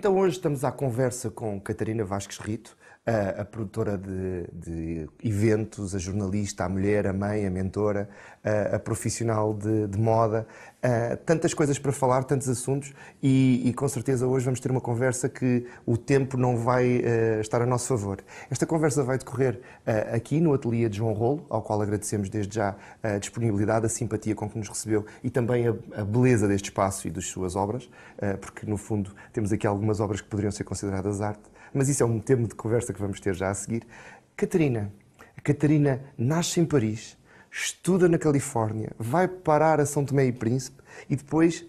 Então hoje estamos à conversa com Catarina Vasques Rito, a produtora de eventos, a jornalista, a mulher, a mãe, a mentora, a profissional de moda. Tantas coisas para falar, tantos assuntos e com certeza hoje vamos ter uma conversa que o tempo não vai estar a nosso favor. Esta conversa vai decorrer aqui no ateliê de João Rolo, ao qual agradecemos desde já a disponibilidade, a simpatia com que nos recebeu e também a beleza deste espaço e das suas obras, porque no fundo temos aqui algumas obras que poderiam ser consideradas arte, mas isso é um tema de conversa que vamos ter já a seguir. A Catarina nasce em Paris, estuda na Califórnia, vai parar a São Tomé e Príncipe e depois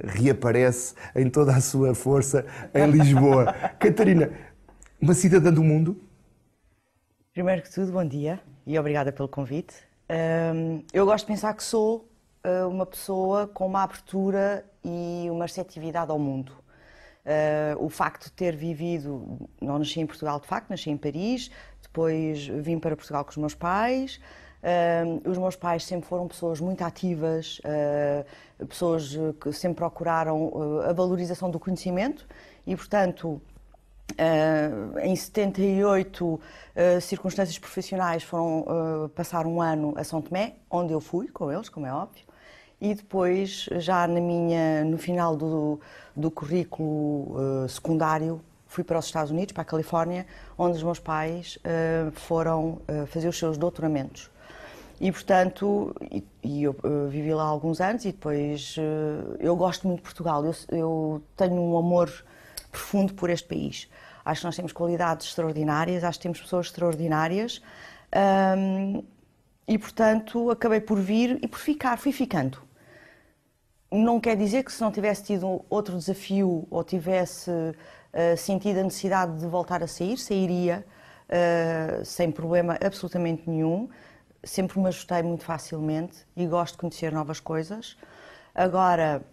reaparece em toda a sua força em Lisboa. Catarina, uma cidadã do mundo? Primeiro que tudo, bom dia e obrigada pelo convite. Eu gosto de pensar que sou uma pessoa com uma abertura e uma receptividade ao mundo. O facto de ter vivido, não nasci em Portugal de facto, nasci em Paris, depois vim para Portugal com os meus pais. Os meus pais sempre foram pessoas muito ativas, pessoas que sempre procuraram a valorização do conhecimento e, portanto, em 78, circunstâncias profissionais foram passar um ano a São Tomé, onde eu fui com eles, como é óbvio. E depois, já no final do currículo secundário, fui para os Estados Unidos, para a Califórnia, onde os meus pais foram fazer os seus doutoramentos. E, portanto, eu vivi lá há alguns anos e depois eu gosto muito de Portugal. Eu tenho um amor profundo por este país. Acho que nós temos qualidades extraordinárias, acho que temos pessoas extraordinárias. E, portanto, acabei por vir e por ficar, fui ficando. Não quer dizer que se não tivesse tido outro desafio ou tivesse sentido a necessidade de voltar a sair, sairia sem problema absolutamente nenhum. Sempre me ajustei muito facilmente e gosto de conhecer novas coisas. Agora,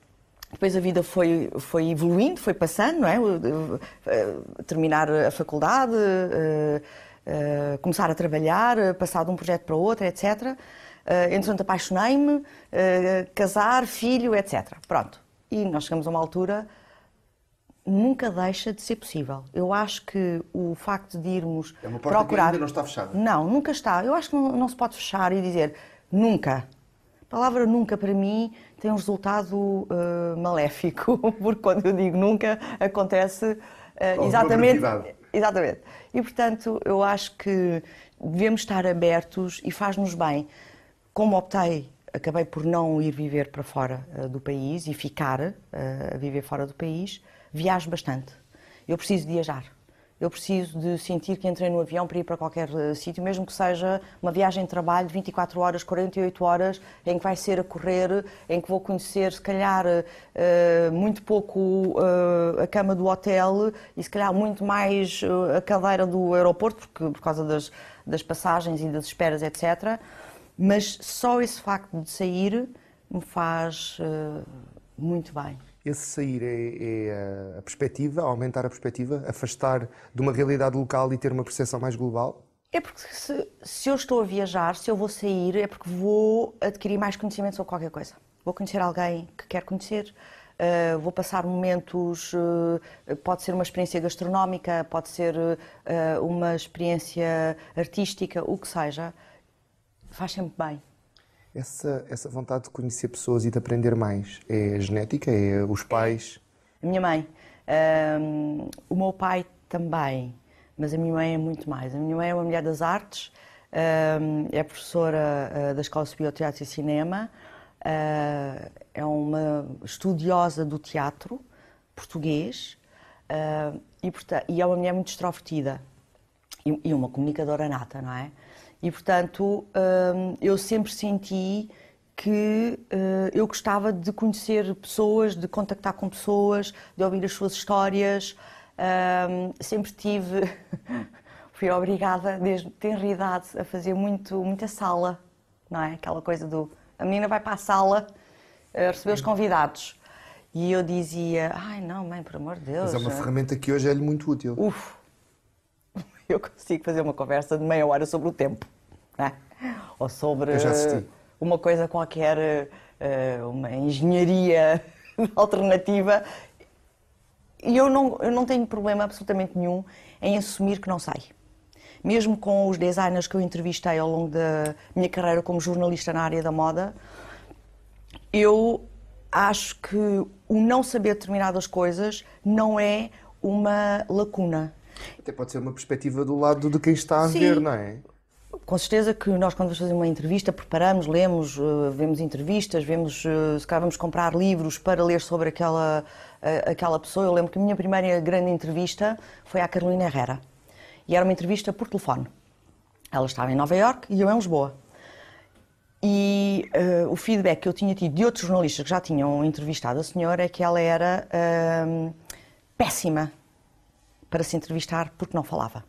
depois a vida foi evoluindo, foi passando, não é? Terminar a faculdade, começar a trabalhar, passar de um projeto para outro, etc. Entretanto, apaixonei-me, casar, filho, etc. Pronto. E nós chegamos a uma altura, nunca deixa de ser possível. Eu acho que o facto de irmos É uma porta procurar... que ainda não está fechada. Não, nunca está. Eu acho que não se pode fechar e dizer nunca. A palavra nunca, para mim, tem um resultado maléfico, porque quando eu digo nunca, acontece exatamente. Exatamente. E, portanto, eu acho que devemos estar abertos e faz-nos bem. Como optei, acabei por não ir viver para fora do país e ficar a viver fora do país, viajo bastante. Eu preciso de viajar. Eu preciso de sentir que entrei no avião para ir para qualquer sítio, mesmo que seja uma viagem de trabalho de 24 horas, 48 horas, em que vai ser a correr, em que vou conhecer, se calhar, muito pouco a cama do hotel e, se calhar, muito mais a cadeira do aeroporto, por causa das passagens e das esperas, etc. Mas só esse facto de sair me faz muito bem. Esse sair é a perspectiva, aumentar a perspectiva, afastar de uma realidade local e ter uma percepção mais global? É porque se eu estou a viajar, se eu vou sair, é porque vou adquirir mais conhecimento sobre qualquer coisa. Vou conhecer alguém que quero conhecer, vou passar momentos, pode ser uma experiência gastronómica, pode ser uma experiência artística, o que seja, faz sempre bem. Essa vontade de conhecer pessoas e de aprender mais é genética? É os pais? A minha mãe. O meu pai também, mas a minha mãe é muito mais. A minha mãe é uma mulher das artes, é professora da Escola Superior de Teatro e Cinema, é uma estudiosa do teatro português e é uma mulher muito extrovertida e uma comunicadora nata, não é? E, portanto, eu sempre senti que eu gostava de conhecer pessoas, de contactar com pessoas, de ouvir as suas histórias. Sempre fui obrigada, desde tenra idade, a fazer muita sala, não é? Aquela coisa a menina vai para a sala receber os convidados. E eu dizia, ai não, mãe, por amor de Deus. Mas é uma ferramenta que hoje é-lhe muito útil. Eu consigo fazer uma conversa de meia hora sobre o tempo, não é? Ou sobre uma coisa qualquer, uma engenharia alternativa. eu não tenho problema absolutamente nenhum em assumir que não sei. Mesmo com os designers que eu entrevistei ao longo da minha carreira como jornalista na área da moda, eu acho que o não saber determinadas coisas não é uma lacuna. Até pode ser uma perspectiva do lado de quem está a Sim. ver, não é? Com certeza que nós, quando vamos fazer uma entrevista, preparamos, lemos, vemos entrevistas, se calhar vamos comprar livros para ler sobre aquela pessoa. Eu lembro que a minha primeira grande entrevista foi à Carolina Herrera. E era uma entrevista por telefone. Ela estava em Nova Iorque e eu em Lisboa. E o feedback que eu tinha tido de outros jornalistas que já tinham entrevistado a senhora é que ela era péssima para se entrevistar porque não falava.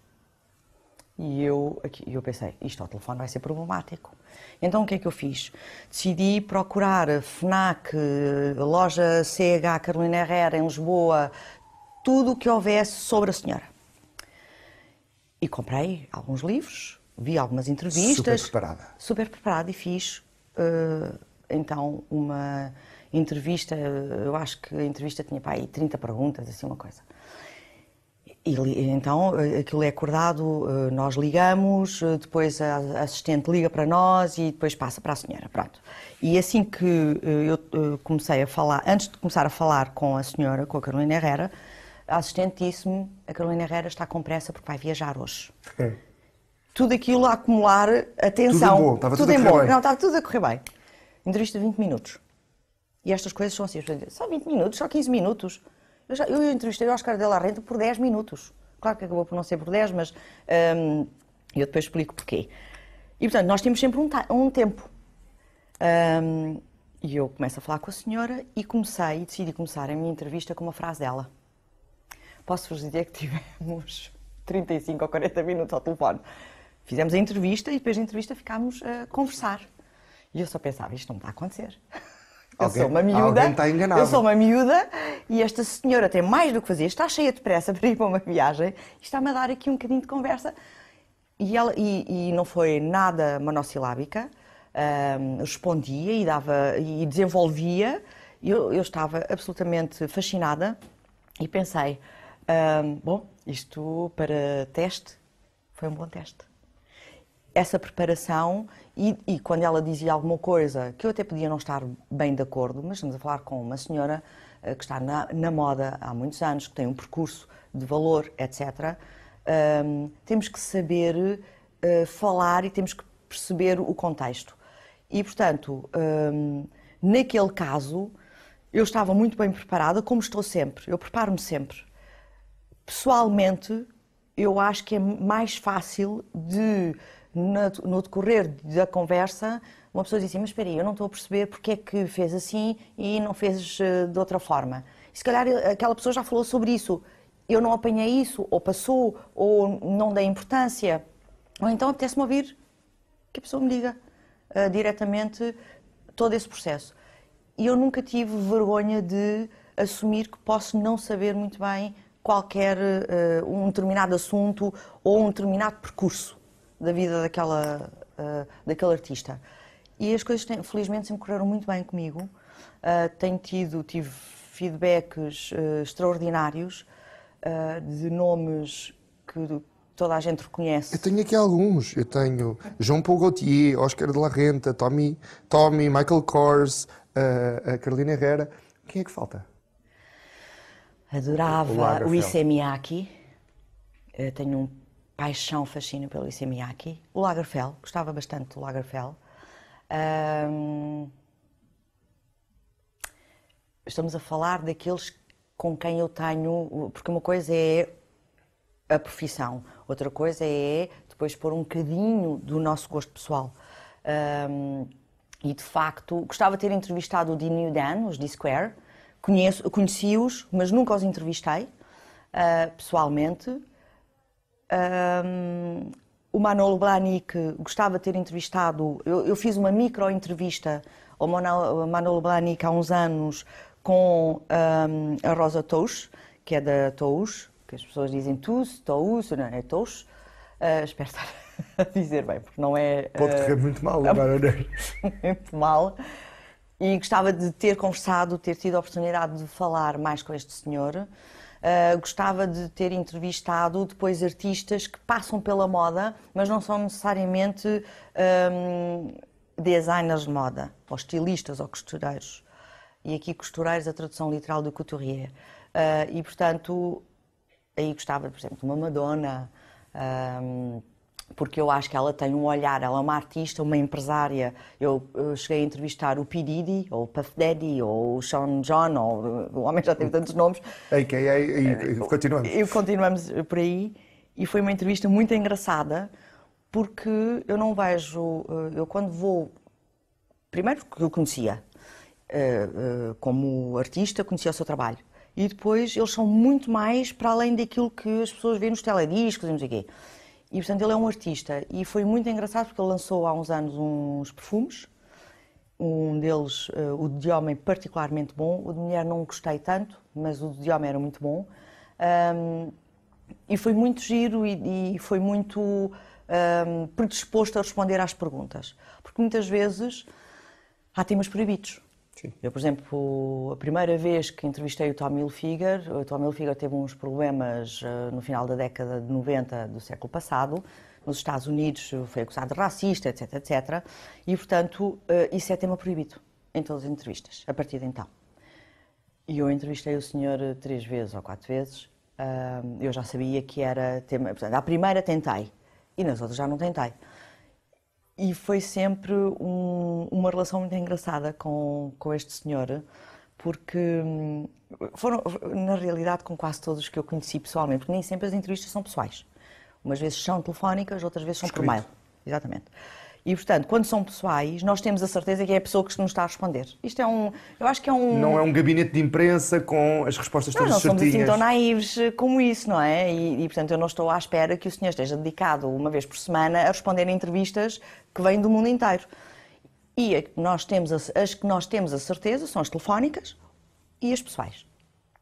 E eu pensei, isto ao telefone vai ser problemático. Então o que é que eu fiz? Decidi procurar FNAC, loja CH Carolina Herrera em Lisboa, tudo o que houvesse sobre a senhora. E comprei alguns livros, vi algumas entrevistas. Super preparada. Super preparada e fiz então uma entrevista, eu acho que a entrevista tinha para aí 30 perguntas, assim uma coisa. E então aquilo é acordado, nós ligamos, depois a assistente liga para nós e depois passa para a senhora, pronto. E assim que eu comecei a falar, antes de começar a falar com a senhora, com a Carolina Herrera, a assistente disse-me, a Carolina Herrera está com pressa porque vai viajar hoje. Tudo aquilo a acumular atenção. Tudo bom, estava tudo a correr bem. Não, estava tudo a correr bem. Entrevista de 20 minutos. E estas coisas são assim, só 20 minutos, só 15 minutos. Eu entrevistei o Oscar de la Renta por 10 minutos. Claro que acabou por não ser por 10, mas eu depois explico porquê. E, portanto, nós temos sempre um tempo. E eu começo a falar com a senhora e decidi começar a minha entrevista com uma frase dela. Posso-vos dizer que tivemos 35 ou 40 minutos ao telefone. Fizemos a entrevista e depois da entrevista ficámos a conversar. E eu só pensava, isto não está a acontecer. Eu sou uma miúda, alguém está enganado. Eu sou uma miúda e esta senhora tem mais do que fazer, está cheia de pressa para ir para uma viagem e está-me a dar aqui um bocadinho de conversa. E não foi nada monossilábica, respondia e desenvolvia. Eu estava absolutamente fascinada e pensei, bom, isto para teste foi um bom teste. Essa preparação e quando ela dizia alguma coisa que eu até podia não estar bem de acordo, mas estamos a falar com uma senhora que está na moda há muitos anos, que tem um percurso de valor, etc. Temos que saber falar e temos que perceber o contexto. E, portanto, naquele caso, eu estava muito bem preparada, como estou sempre. Eu preparo-me sempre. Pessoalmente, eu acho que é mais fácil de, no decorrer da conversa, uma pessoa diz assim, mas espera aí, eu não estou a perceber porque é que fez assim e não fez de outra forma. E se calhar aquela pessoa já falou sobre isso, eu não apanhei isso, ou passou, ou não dei importância. Ou então apetece-me ouvir que a pessoa me diga diretamente todo esse processo. E eu nunca tive vergonha de assumir que posso não saber muito bem qualquer um determinado assunto ou um determinado percurso da vida daquele artista. E as coisas, felizmente, sempre correram muito bem comigo. Tive feedbacks extraordinários de nomes que toda a gente reconhece. Eu tenho aqui alguns. Eu tenho João Paul Gaultier, Oscar de la Renta, Tommy, Michael Kors, a Carolina Herrera. Quem é que falta? Adorava o Issey Miyake. Tenho um paixão, fascínio pelo Issey Miyake. O Lagerfeld, gostava bastante do Lagerfeld. Estamos a falar daqueles com quem eu tenho... Porque uma coisa é a profissão, outra coisa é depois pôr um bocadinho do nosso gosto pessoal. E, de facto, gostava de ter entrevistado o Dean e o Dan, os D-Square. Conheci-os, mas nunca os entrevistei pessoalmente. O Manolo Blahnik, gostava de ter entrevistado. Eu fiz uma micro-entrevista ao Manolo Blahnik há uns anos com a Rosa Tous, que é da Tous, que as pessoas dizem Tous, não é Tous. Espero estar a dizer bem, porque não é... Pode correr muito mal, agora. Muito mal. E gostava de ter conversado, ter tido a oportunidade de falar mais com este senhor. Gostava de ter entrevistado depois artistas que passam pela moda, mas não são necessariamente designers de moda, ou estilistas ou costureiros. E aqui costureiros, a tradução literal do couturier. E, portanto, aí gostava, por exemplo, de uma Madonna, porque eu acho que ela tem um olhar, ela é uma artista, uma empresária. Eu cheguei a entrevistar o P. Diddy, ou o Puff Daddy, ou o Sean John, ou o homem já teve tantos nomes. E continuamos. E continuamos por aí. E foi uma entrevista muito engraçada, porque eu não vejo... Eu quando vou... Primeiro que eu conhecia, como artista, conhecia o seu trabalho. E depois eles são muito mais para além daquilo que as pessoas veem nos telediscos e não sei o quê. E, portanto, ele é um artista. E foi muito engraçado porque ele lançou há uns anos uns perfumes. Um deles, o de homem, particularmente bom. O de mulher não gostei tanto, mas o de homem era muito bom. E foi muito giro e foi muito predisposto a responder às perguntas. Porque muitas vezes há temas proibidos. Sim. Eu, por exemplo, a primeira vez que entrevistei o Tommy Hilfiger, o Tommy Hilfiger teve uns problemas no final da década de 90 do século passado. Nos Estados Unidos foi acusado de racista, etc, etc. E, portanto, isso é tema proibido em todas as entrevistas, a partir de então. E eu entrevistei o senhor 3 vezes ou 4 vezes. Eu já sabia que era tema... Portanto, à primeira tentei e nas outras já não tentei. E foi sempre uma relação muito engraçada com este senhor, porque foram, na realidade, com quase todos que eu conheci pessoalmente, porque nem sempre as entrevistas são pessoais. Umas vezes são telefónicas, outras vezes são por mail. Exatamente. E, portanto, quando são pessoais, nós temos a certeza que é a pessoa que nos está a responder. Isto é eu acho que é um... Não é um gabinete de imprensa com as respostas todas certinhas. Não somos assim tão naíves como isso, não é? Portanto, eu não estou à espera que o senhor esteja dedicado uma vez por semana a responder a entrevistas que vêm do mundo inteiro. E as que nós temos a certeza são as telefónicas e as pessoais.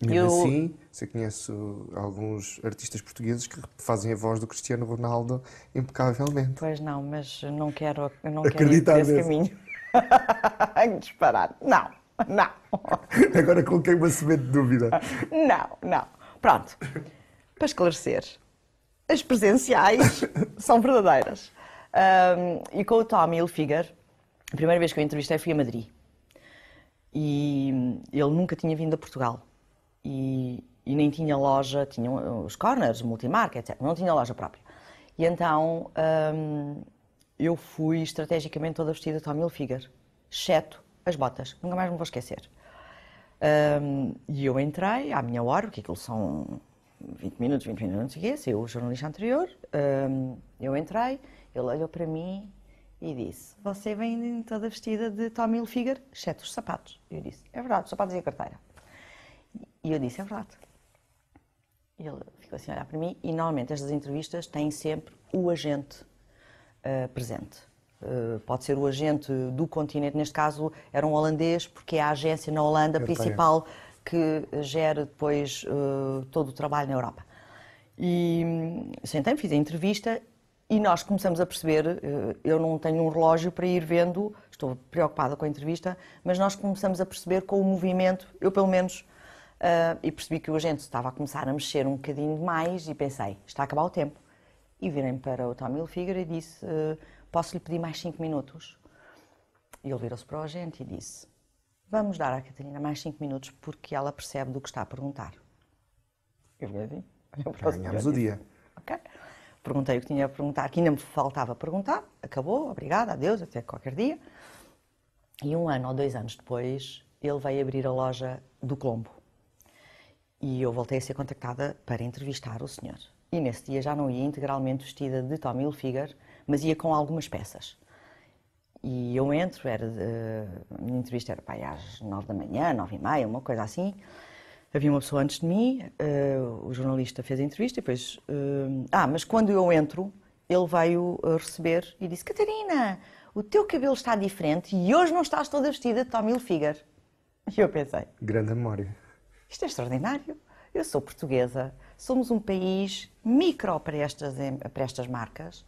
Mesmo assim, você conhece alguns artistas portugueses que fazem a voz do Cristiano Ronaldo impecavelmente. Pois não, mas eu não quero ir Acreditar por esse nesse caminho. Disparar. Não. Agora coloquei uma semente de dúvida. Não. Pronto. Para esclarecer, as presenciais são verdadeiras. E com o Tommy Hilfiger, a primeira vez que eu entrevistei fui a Madrid. E ele nunca tinha vindo a Portugal. E nem tinha loja, tinha os corners, multimarca, etc. Não tinha loja própria. E então eu fui estrategicamente toda vestida de Tommy Hilfiger, exceto as botas. Nunca mais me vou esquecer. E eu entrei à minha hora, porque aquilo são 20 minutos, não sei o quê, saiu o jornalista anterior. Eu entrei, ele olhou para mim e disse: você vem toda vestida de Tommy Hilfiger, exceto os sapatos. E eu disse: é verdade, os sapatos e a carteira. E eu disse: é verdade. E ele ficou assim a olhar para mim e normalmente estas entrevistas têm sempre o agente presente. Pode ser o agente do continente, neste caso era um holandês, porque é a agência na Holanda principal que gera depois todo o trabalho na Europa. E sentei-me, fiz a entrevista e nós começamos a perceber, eu não tenho um relógio para ir vendo, estou preocupada com a entrevista, mas nós começamos a perceber com o movimento, eu pelo menos, e percebi que o agente estava a começar a mexer um bocadinho mais e pensei: está a acabar o tempo. E virei-me para o Tommy Hilfiger e disse: posso lhe pedir mais 5 minutos? E ele virou-se para o agente e disse: vamos dar à Catarina mais 5 minutos porque ela percebe do que está a perguntar. Eu fiquei assim. Ganhámos o dia. Ok. Perguntei o que tinha a perguntar, que ainda me faltava perguntar. Acabou, obrigada, adeus, até qualquer dia. E 1 ano ou 2 anos depois, ele veio abrir a loja do Colombo. E eu voltei a ser contactada para entrevistar o senhor. E nesse dia já não ia integralmente vestida de Tommy Hilfiger, mas ia com algumas peças. E eu entro, a minha entrevista era às 9 da manhã, 9h30, uma coisa assim. Havia uma pessoa antes de mim, o jornalista fez a entrevista e depois... mas quando eu entro, ele veio receber e disse: Catarina, o teu cabelo está diferente e hoje não estás toda vestida de Tommy Hilfiger. E eu pensei: grande memória. Isto é extraordinário. Eu sou portuguesa, somos um país micro para estas marcas.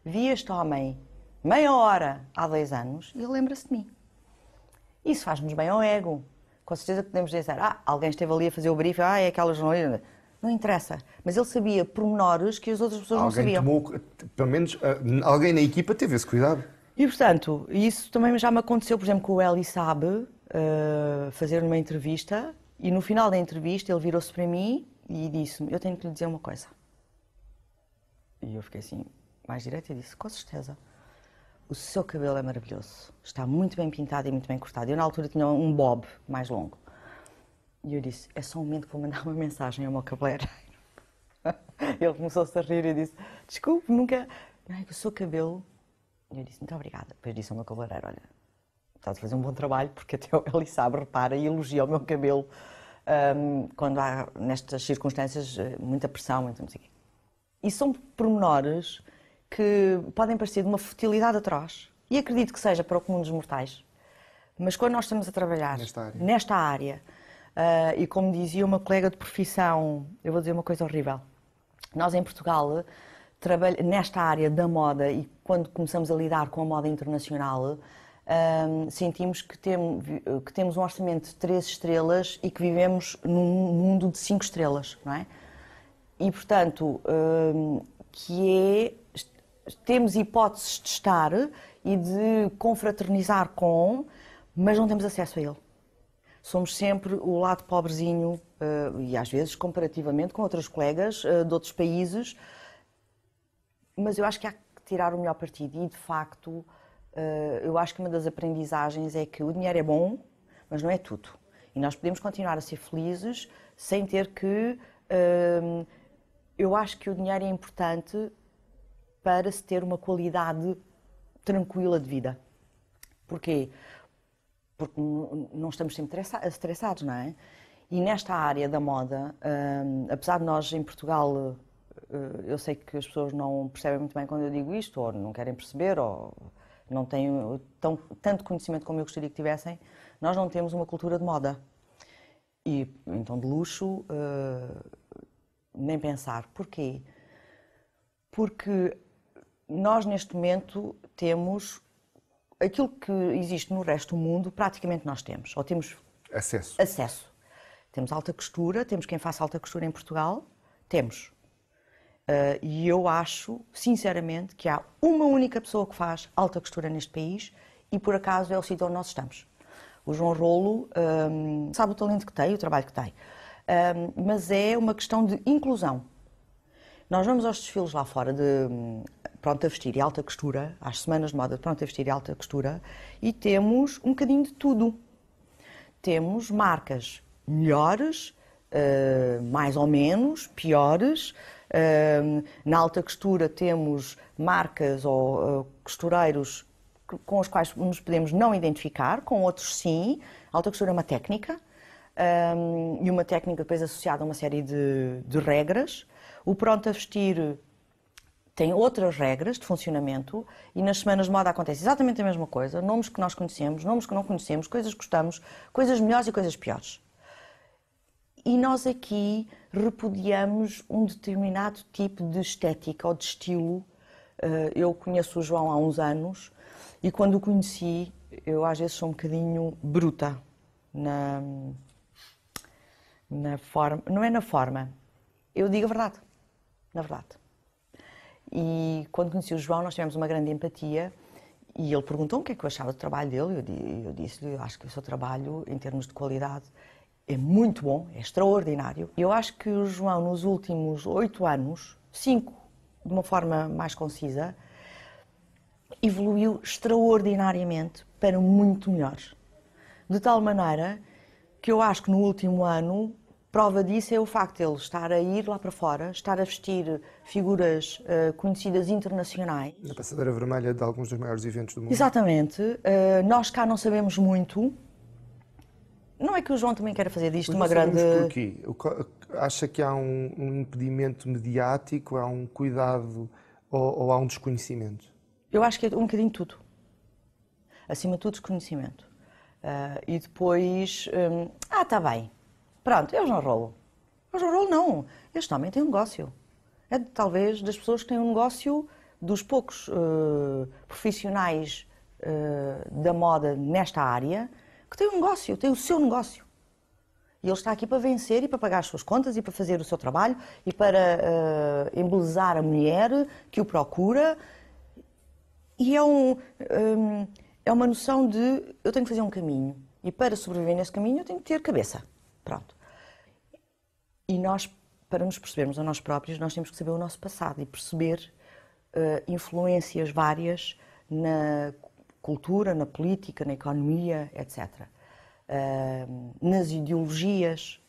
Vi este homem meia hora há 2 anos e ele lembra-se de mim. Isso faz-nos bem ao ego. Com certeza que podemos dizer, alguém esteve ali a fazer o briefing, é aquela jornalista. Não interessa. Mas ele sabia pormenores que as outras pessoas não sabiam. Pelo menos, alguém na equipa teve esse cuidado. E, portanto, isso também já me aconteceu, por exemplo, com o Eli Sabe, fazer uma entrevista, e no final da entrevista ele virou-se para mim e disse-me, eu tenho que lhe dizer uma coisa. E eu fiquei assim, mais direto, e disse, com certeza. O seu cabelo é maravilhoso, está muito bem pintado e muito bem cortado. Eu, na altura, tinha um bob mais longo. E eu disse, é só um momento que vou mandar uma mensagem ao meu cabeleireiro. Ele começou-se a rir e disse, desculpe, nunca... o seu cabelo... E eu disse, muito obrigada. Depois disse ao meu cabeleireiro, olha, estás a fazer um bom trabalho, porque até ele sabe, repara, e elogia o meu cabelo quando há, nestas circunstâncias, muita pressão, muito não sei o quê. E são pormenores que podem parecer de uma futilidade atroz, e acredito que seja para o comum dos mortais, mas quando nós estamos a trabalhar nesta área e como dizia uma colega de profissão, eu vou dizer uma coisa horrível, nós em Portugal, nesta área da moda e quando começamos a lidar com a moda internacional, sentimos que temos um orçamento de 3 estrelas e que vivemos num mundo de 5 estrelas, não é? E, portanto, temos hipóteses de estar e de confraternizar com, mas não temos acesso a ele. Somos sempre o lado pobrezinho, e às vezes comparativamente com outros colegas de outros países, mas eu acho que há que tirar o melhor partido e, de facto, eu acho que uma das aprendizagens é que o dinheiro é bom, mas não é tudo. E nós podemos continuar a ser felizes sem ter que... eu acho que o dinheiro é importante para se ter uma qualidade tranquila de vida. Porquê? Porque não estamos sempre estressados, não é? E nesta área da moda, apesar de nós em Portugal, eu sei que as pessoas não percebem muito bem quando eu digo isto, ou não querem perceber, ou não têm tanto conhecimento como eu gostaria que tivessem, nós não temos uma cultura de moda. E então de luxo, nem pensar. Porquê? Porque nós neste momento temos aquilo que existe no resto do mundo, praticamente nós temos, ou temos acesso. Temos alta costura, temos quem faça alta costura em Portugal, temos. E eu acho, sinceramente, que há uma única pessoa que faz alta costura neste país e, por acaso, é o sítio onde nós estamos. O João Rolo sabe o talento que tem, o trabalho que tem, mas é uma questão de inclusão. Nós vamos aos desfiles lá fora de pronto a vestir e alta costura, às semanas de moda de pronto a vestir e alta costura, e temos um bocadinho de tudo. Temos marcas melhores, mais ou menos, piores. Na alta costura temos marcas ou costureiros com os quais nos podemos não identificar, com outros sim. A alta costura é uma técnica, e uma técnica depois associada a uma série de regras. O pronto a vestir tem outras regras de funcionamento e nas semanas de moda acontece exatamente a mesma coisa. Nomes que nós conhecemos, nomes que não conhecemos, coisas que gostamos, coisas melhores e coisas piores. E nós aqui repudiamos um determinado tipo de estética ou de estilo. Eu conheço o João há uns anos e quando o conheci, eu às vezes sou um bocadinho bruta na forma. Não é na forma, eu digo a verdade, na verdade. E quando conheci o João, nós tivemos uma grande empatia e ele perguntou-me o que é que eu achava do trabalho dele. Eu disse-lhe, eu acho que o seu trabalho, em termos de qualidade, é muito bom, é extraordinário. Eu acho que o João, nos últimos 8 anos, 5, de uma forma mais concisa, evoluiu extraordinariamente para muito melhor. De tal maneira que eu acho que no último ano, prova disso é o facto de ele estar a ir lá para fora, estar a vestir figuras conhecidas internacionais. Na passadeira vermelha de alguns dos maiores eventos do mundo. Exatamente. Nós cá não sabemos muito. Não é que o João também queira fazer disto uma grande... Porquê? Acha que há um impedimento mediático, há um cuidado ou há um desconhecimento? Eu acho que é um bocadinho de tudo. Acima de tudo, desconhecimento. E depois... está bem. Pronto, é o João Rolo. O João Rolo não. Este homem tem um negócio. É talvez das pessoas que têm um negócio, dos poucos profissionais da moda nesta área, que tem um negócio, tem o seu negócio. E ele está aqui para vencer e para pagar as suas contas e para fazer o seu trabalho e para embelezar a mulher que o procura. E é uma noção de eu tenho que fazer um caminho e para sobreviver nesse caminho eu tenho que ter cabeça. Pronto. E nós, para nos percebermos a nós próprios, nós temos que saber o nosso passado e perceber influências várias na cultura, na política, na economia, etc. Nas ideologias.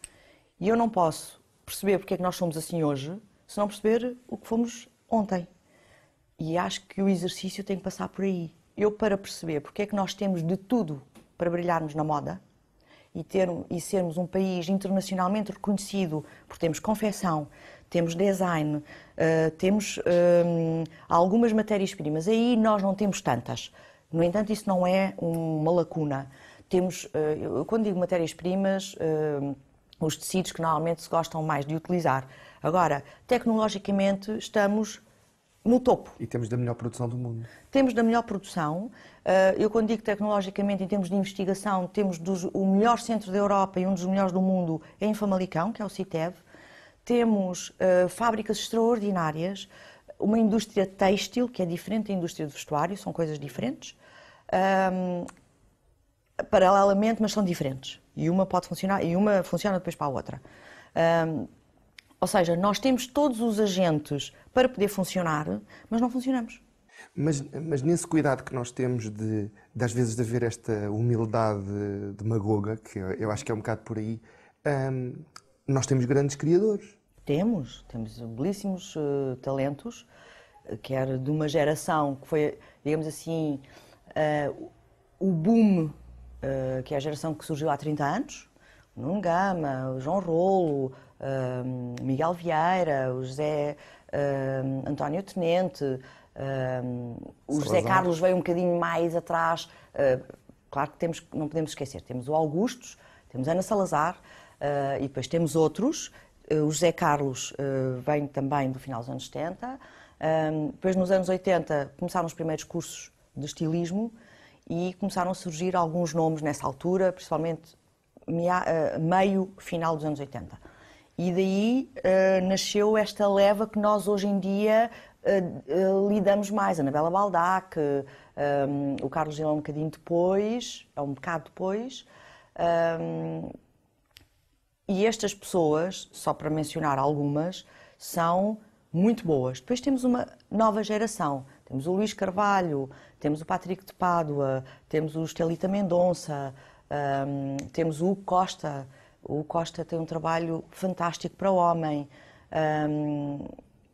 E eu não posso perceber porque é que nós somos assim hoje se não perceber o que fomos ontem. E acho que o exercício tem que passar por aí. Eu, para perceber porque é que nós temos de tudo para brilharmos na moda e sermos um país internacionalmente reconhecido, porque temos confecção, temos design, temos algumas matérias-primas. Aí nós não temos tantas. No entanto, isso não é uma lacuna. Temos, quando digo matérias-primas, os tecidos que normalmente se gostam mais de utilizar. Agora, tecnologicamente, estamos no topo. E temos da melhor produção do mundo. Temos da melhor produção. Eu, quando digo tecnologicamente, em termos de investigação, temos o melhor centro da Europa e um dos melhores do mundo em Famalicão, que é o CITEV. Temos fábricas extraordinárias, uma indústria têxtil, que é diferente da indústria do vestuário, são coisas diferentes. Paralelamente, mas são diferentes. E uma pode funcionar, e uma funciona depois para a outra. Ou seja, nós temos todos os agentes para poder funcionar, mas não funcionamos. Mas nesse cuidado que nós temos de às vezes de haver esta humildade demagoga, que eu acho que é um bocado por aí, nós temos grandes criadores. Temos belíssimos talentos, quer de uma geração que foi, digamos assim, o boom, que é a geração que surgiu há 30 anos, o Nuno Gama, o João Rolo, Miguel Vieira, o José António Tenente, o José Carlos veio um bocadinho mais atrás. Claro que não podemos esquecer, temos o Augustos, temos Ana Salazar e depois temos outros. O José Carlos vem também do final dos anos 70. Depois, nos anos 80, começaram os primeiros cursos de estilismo e começaram a surgir alguns nomes nessa altura, principalmente meio, final dos anos 80. E daí nasceu esta leva que nós hoje em dia lidamos mais. A Anabela Baldac, o Carlos Gil é um bocadinho depois, é um bocado depois. E estas pessoas, só para mencionar algumas, são muito boas. Depois temos uma nova geração. Temos o Luís Carvalho, temos o Patrick de Pádua, temos o Estelita Mendonça, temos o Hugo Costa. O Hugo Costa tem um trabalho fantástico para o homem.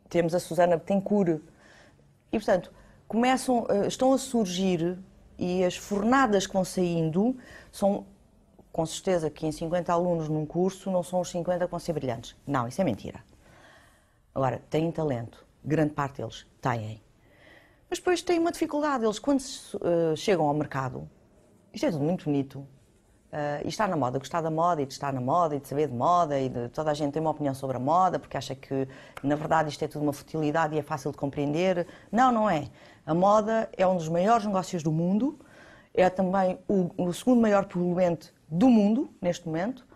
Temos a Susana Betancourt. E, portanto, estão a surgir e as fornadas que vão saindo são, com certeza, que em 50 alunos num curso não são os 50 que vão ser brilhantes. Não, isso é mentira. Agora, têm talento. Grande parte deles têm. Mas depois têm uma dificuldade. Eles, quando chegam ao mercado, isto é tudo muito bonito. E está na moda, gostar da moda e de estar na moda e de saber de moda e toda a gente tem uma opinião sobre a moda porque acha que, na verdade, isto é tudo uma futilidade e é fácil de compreender. Não, não é. A moda é um dos maiores negócios do mundo, é também o segundo maior poluente do mundo, neste momento.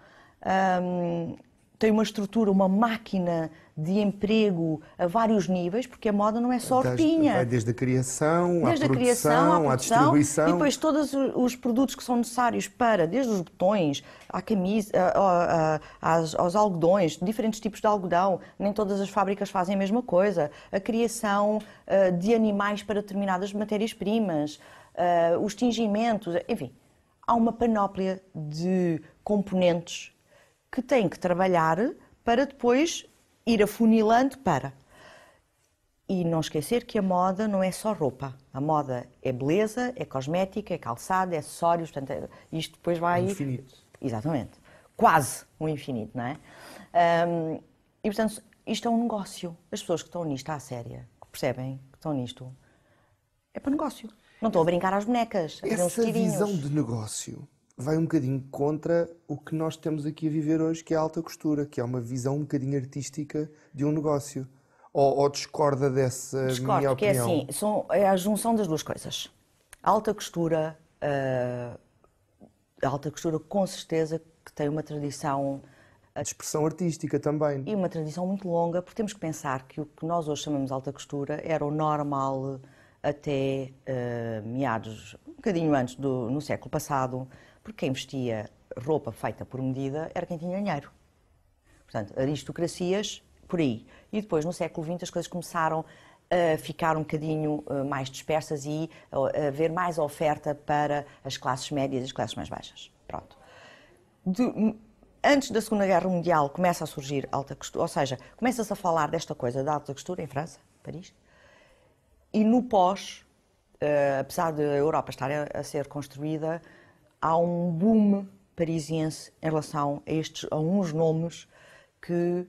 Tem uma estrutura, uma máquina de emprego a vários níveis, porque a moda não é só roupinha. Vai desde a criação, à produção, à distribuição. E depois todos os produtos que são necessários para, desde os botões, à camisa, aos algodões, diferentes tipos de algodão. Nem todas as fábricas fazem a mesma coisa. A criação de animais para determinadas matérias-primas, os tingimentos, enfim. Há uma panóplia de componentes que têm que trabalhar para depois ir afunilando para. E não esquecer que a moda não é só roupa. A moda é beleza, é cosmética, é calçado, é acessórios, portanto, isto depois vai... Infinito. Exatamente. Quase um infinito, não é? E, portanto, isto é um negócio. As pessoas que estão nisto à séria, que percebem que estão nisto, é para negócio. Não estou a brincar às bonecas, a fazer uns Essa vestidinhos. visão de negócio vai um bocadinho contra o que nós temos aqui a viver hoje, que é a alta costura, que é uma visão um bocadinho artística de um negócio. Ou discorda dessa minha opinião? Discordo, porque é assim, é a junção das duas coisas. A alta costura com certeza que tem uma tradição De expressão artística também. e uma tradição muito longa, porque temos que pensar que o que nós hoje chamamos de alta costura era o normal até meados, um bocadinho antes no século passado, porque quem vestia roupa feita por medida era quem tinha dinheiro. Portanto, aristocracias, por aí. E depois, no século XX, as coisas começaram a ficar um bocadinho mais dispersas e a haver mais oferta para as classes médias e as classes mais baixas. Pronto. Antes da Segunda Guerra Mundial começa a surgir alta costura, ou seja, começa-se a falar desta coisa da alta costura em França, Paris, e no pós, apesar da Europa estar a ser construída, há um boom parisiense em relação a uns nomes que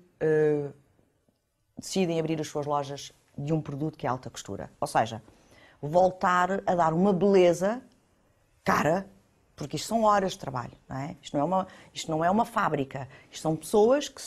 decidem abrir as suas lojas de um produto que é alta costura. Ou seja, voltar a dar uma beleza cara, porque isto são horas de trabalho, não é? Isto não é uma fábrica. Isto são pessoas que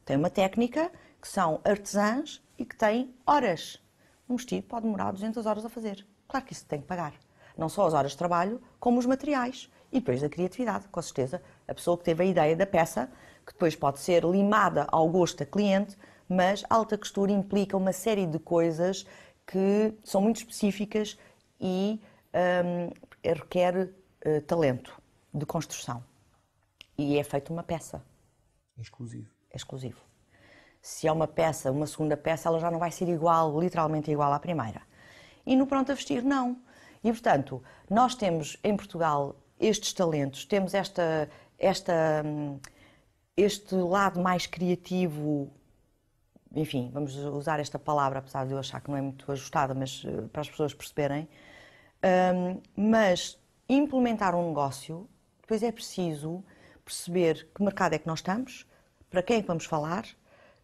têm uma técnica, que são artesãs e que têm horas. Um vestido pode demorar 200 horas a fazer. Claro que isso tem que pagar. Não só as horas de trabalho, como os materiais. E depois a criatividade, com certeza. A pessoa que teve a ideia da peça, que depois pode ser limada ao gosto da cliente, mas a alta costura implica uma série de coisas que são muito específicas e requer talento de construção. E é feita uma peça. Exclusivo. É exclusivo. Se é uma peça, uma segunda peça, ela já não vai ser igual, literalmente igual à primeira. E no pronto a vestir, não. E, portanto, nós temos em Portugal estes talentos, temos este lado mais criativo, enfim, vamos usar esta palavra, apesar de eu achar que não é muito ajustada, mas para as pessoas perceberem, mas implementar um negócio, depois é preciso perceber que mercado é que nós estamos, para quem é que vamos falar,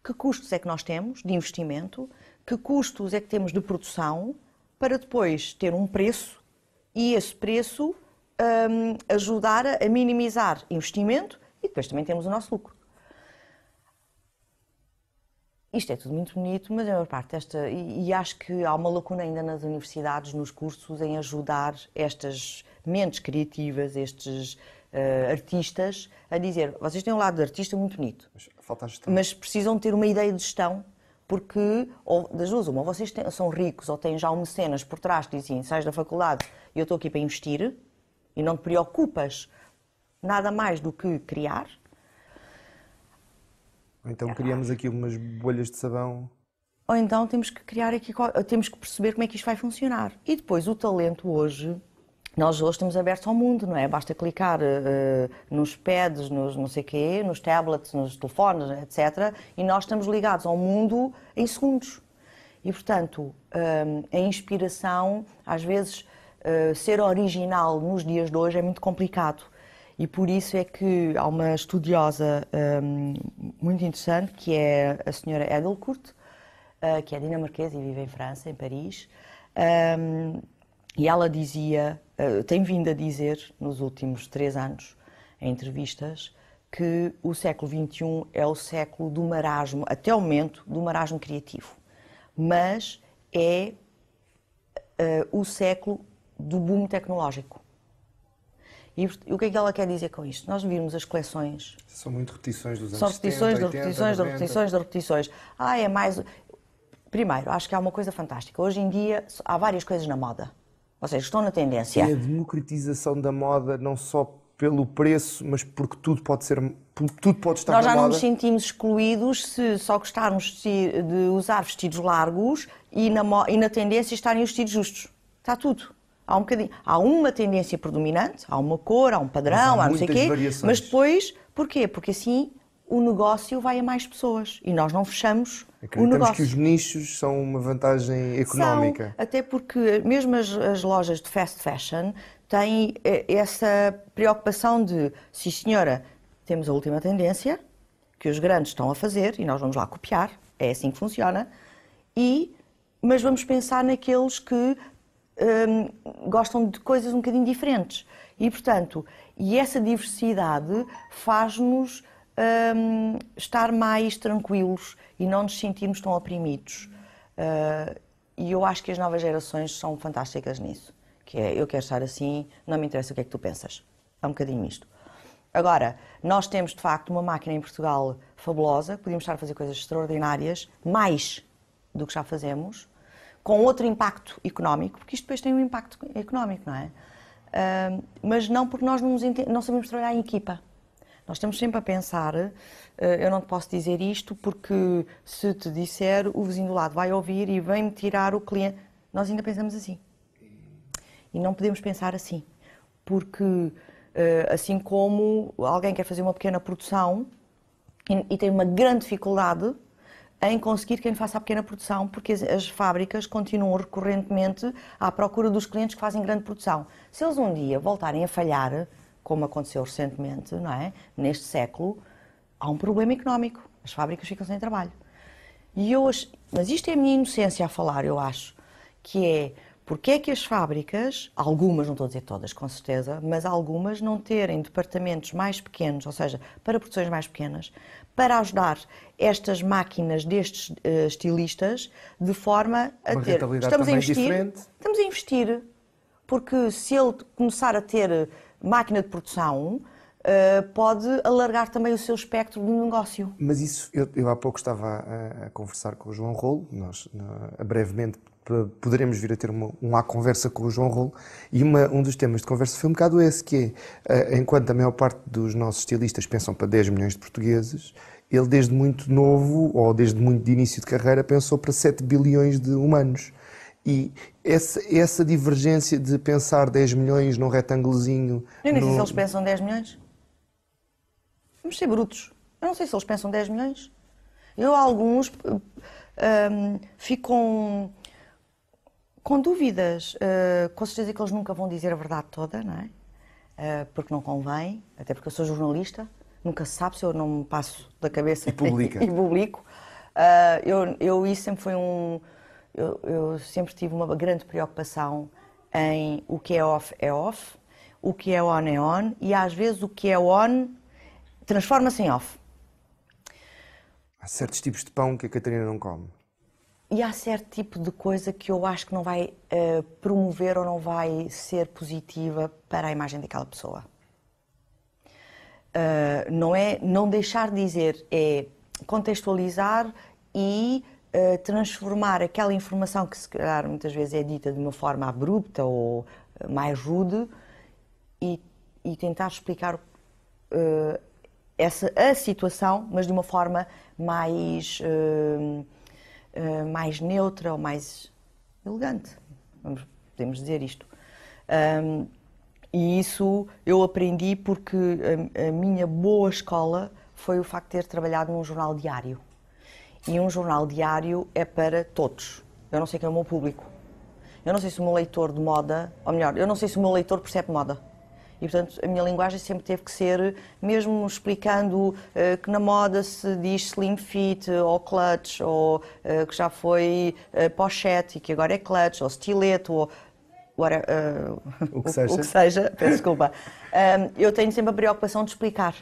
que custos é que nós temos de investimento, que custos é que temos de produção, para depois ter um preço e esse preço ajudar a minimizar investimento e depois também temos o nosso lucro. Isto é tudo muito bonito, mas a maior parte e acho que há uma lacuna ainda nas universidades, nos cursos, em ajudar estas mentes criativas, estes artistas, a dizer, vocês têm um lado de artista muito bonito, Mas falta a gestão. mas precisam ter uma ideia de gestão, porque, ou das duas, ou vocês são ricos ou têm já um mecenas por trás que dizem, sais da faculdade e eu estou aqui para investir, e não te preocupas nada mais do que criar. Ou então criamos aqui umas bolhas de sabão. Ou então temos que criar aqui, temos que perceber como é que isto vai funcionar. E depois o talento hoje, nós hoje estamos abertos ao mundo, não é? Basta clicar nos pads, nos não sei quê, nos tablets, nos telefones, etc. E nós estamos ligados ao mundo em segundos. E, portanto, a inspiração, às vezes, ser original nos dias de hoje é muito complicado. E por isso é que há uma estudiosa muito interessante, que é a senhora Edelkurt, que é dinamarquesa e vive em França, em Paris, e ela dizia, tem vindo a dizer nos últimos 3 anos, em entrevistas, que o século XXI é o século do marasmo, até o momento, do marasmo criativo. Mas é o século do boom tecnológico. E o que é que ela quer dizer com isto? Nós virmos as coleções... São muito repetições dos anos São repetições, 70, de repetições, 80, de repetições, de repetições. É mais... Primeiro, acho que há uma coisa fantástica. Hoje em dia há várias coisas na moda. Ou seja, estão na tendência. E a democratização da moda, não só pelo preço, mas porque tudo pode estar Nós já na não moda. nos sentimos excluídos se só gostarmos de usar vestidos largos e na tendência estarem os vestidos justos. Está tudo. Há um bocadinho. Há uma tendência predominante, há uma cor, há um padrão, há não sei o quê. Variações. Mas depois, porquê? Porque assim o negócio vai a mais pessoas e nós não fechamos o Acreditamos negócio. que os nichos são uma vantagem económica. São, até porque mesmo as lojas de fast fashion têm essa preocupação de, sim senhora, temos a última tendência, que os grandes estão a fazer e nós vamos lá copiar, é assim que funciona, mas vamos pensar naqueles que gostam de coisas um bocadinho diferentes. E, portanto, essa diversidade faz-nos estar mais tranquilos e não nos sentirmos tão oprimidos. E eu acho que as novas gerações são fantásticas nisso. Que é, eu quero estar assim, não me interessa o que é que tu pensas. É um bocadinho isto. Agora, nós temos de facto uma máquina em Portugal fabulosa, podíamos estar a fazer coisas extraordinárias, mais do que já fazemos, com outro impacto económico, porque isto depois tem um impacto económico, não é? Mas não porque nós não sabemos trabalhar em equipa. Nós estamos sempre a pensar, eu não te posso dizer isto porque se te disser o vizinho do lado vai ouvir e vem-me tirar o cliente. Nós ainda pensamos assim. E não podemos pensar assim, porque assim como alguém quer fazer uma pequena produção e tem uma grande dificuldade em conseguir quem faça a pequena produção, porque as fábricas continuam recorrentemente à procura dos clientes que fazem grande produção. Se eles um dia voltarem a falhar, como aconteceu recentemente, não é? Neste século, há um problema económico. As fábricas ficam sem trabalho. Mas isto é a minha inocência a falar, eu acho, que é porque é que as fábricas, algumas, não estou a dizer todas, com certeza, mas algumas não terem departamentos mais pequenos, ou seja, para produções mais pequenas, para ajudar estas máquinas destes estilistas de forma a uma ter... rentabilidade também diferente. Estamos a investir, porque se ele começar a ter máquina de produção, pode alargar também o seu espectro de negócio. Mas isso, eu há pouco estava a conversar com o João Rolo, nós brevemente poderemos vir a ter uma conversa com o João Rolo, e um dos temas de conversa foi um bocado esse, que é, enquanto a maior parte dos nossos estilistas pensam para 10 milhões de portugueses, ele desde muito novo, ou desde muito de início de carreira, pensou para 7 bilhões de humanos. E essa divergência de pensar 10 milhões num retângulozinho... Eu nem sei se eles pensam 10 milhões. Vamos ser brutos. Eu não sei se eles pensam 10 milhões. Alguns ficam com dúvidas. Com certeza que eles nunca vão dizer a verdade toda, não é? Porque não convém, até porque eu sou jornalista, nunca se sabe se eu não me passo da cabeça e publico. Isso sempre foi eu sempre tive uma grande preocupação em o que é off, o que é on, e às vezes o que é on transforma-se em off. Há certos tipos de pão que a Catarina não come. E há certo tipo de coisa que eu acho que não vai promover ou não vai ser positiva para a imagem daquela pessoa. Não deixar de dizer, é contextualizar e transformar aquela informação que se calhar muitas vezes é dita de uma forma abrupta ou mais rude e tentar explicar a situação, mas de uma forma mais neutra ou mais elegante, podemos dizer isto. E isso eu aprendi porque a minha boa escola foi o facto de ter trabalhado num jornal diário. E um jornal diário é para todos. Eu não sei quem é o meu público. Eu não sei se o meu leitor de moda, ou melhor, eu não sei se o meu leitor percebe moda. E, portanto, a minha linguagem sempre teve que ser, mesmo explicando que na moda se diz slim fit, ou clutch, ou que já foi pochete e que agora é clutch, ou stiletto, ou o que seja, peço desculpa. Eu tenho sempre a preocupação de explicar